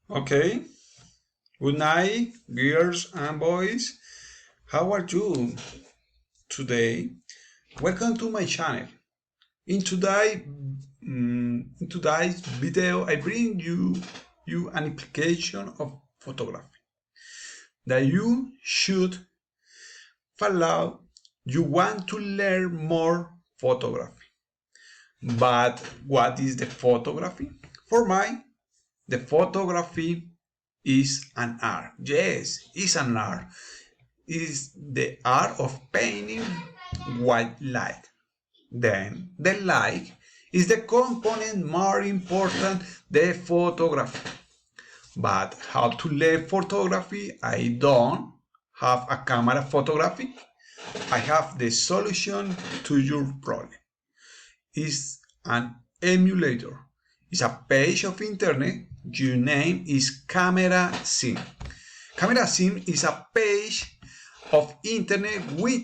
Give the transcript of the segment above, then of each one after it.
Okay. Good night, girls and boys. How are you today? Welcome to my channel. In today's video, I bring you an application of photography that you should follow. You want to learn more photography. But what is the photography? For me, the photography is an art. Yes, it's an art. Is the art of painting white light. Then the light is the component more important the photography. But how to learn photography? I don't have a camera photography. I have the solution to your problem. It's an emulator. It's a page of internet. Your name is Camera Sim. Camera Sim is a page of internet with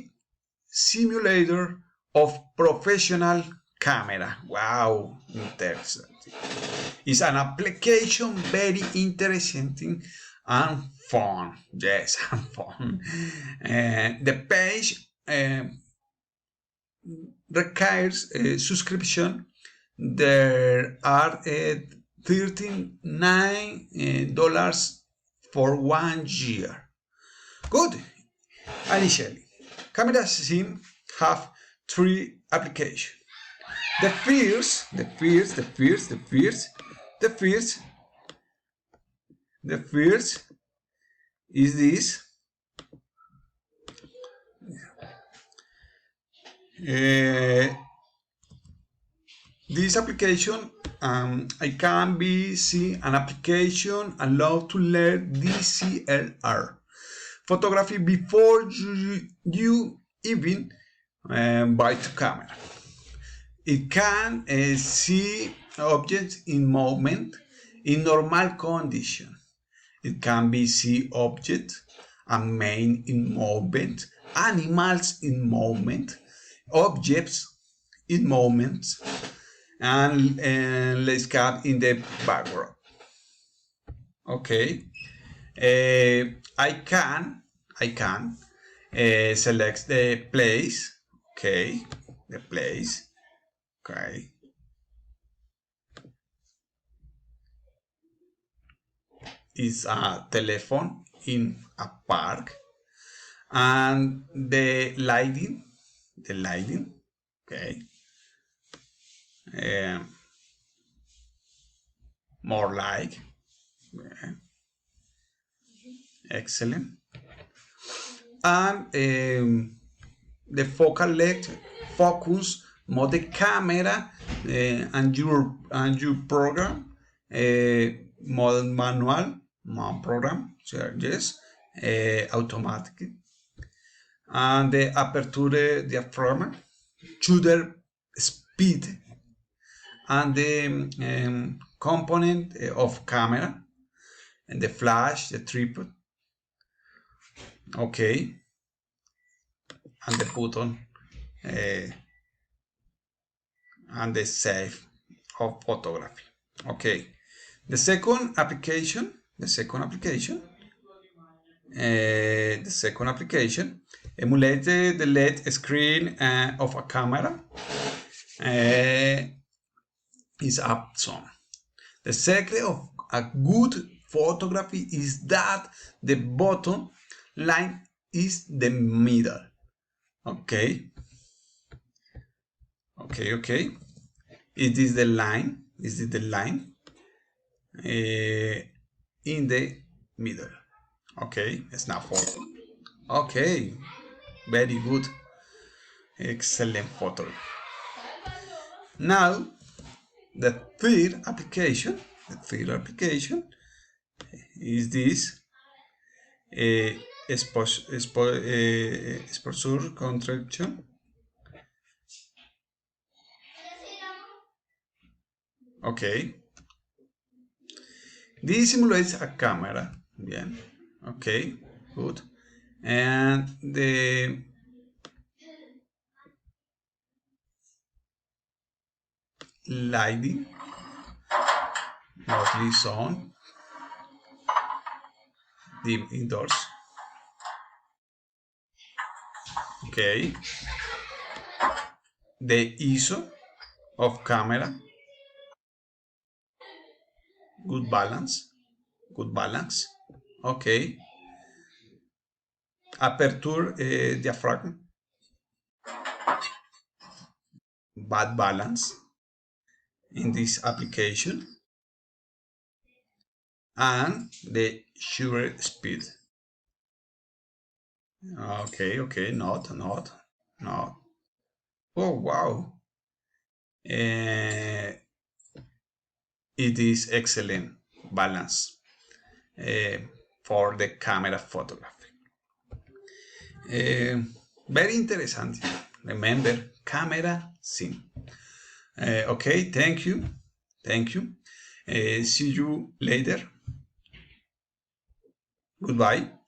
simulator of professional camera. Wow, interesting. It's an application very interesting and fun. Yes, and fun. The page requires a subscription. There are $39 for 1 year. Good. Initially, Camera Sim have three applications. The first is this. This application, I can be see an application allowed to learn DSLR photography before you even buy the camera. It can see objects in movement in normal condition. It can be see objects and man in movement, animals in movement, objects in movements, and landscape in the background. Okay, I can select the place. Okay, the place. Okay. Is a telephone in a park, and the lighting. Okay. More like. Excellent. And the focal length, focus, mode camera, and your program, mode manual, program, so yes, automatic, and the aperture diaphragm, shutter speed, and the component of camera, and the flash, the tripod. Okay, and the button, and the save of photography. Okay, the second application emulates the LED screen of a camera. Is Epson. The secret of a good photography is that the bottom line is the middle. Okay. It is the line. In the middle. Okay, snap photo. Okay, very good. Excellent photo. Now, the third application is this exposure contraction. Okay. This simulates a camera. Bien. Okay, good. And the lighting mostly is on. dim indoors. Okay. The ISO of camera, good balance, good balance. Okay. Aperture diaphragm, bad balance in this application. And the shutter speed. Okay, not. Oh, wow. Uh, it is excellent balance uh, for the camera photography. Very interesting. Remember, camera sim. Okay, thank you. See you later. Goodbye.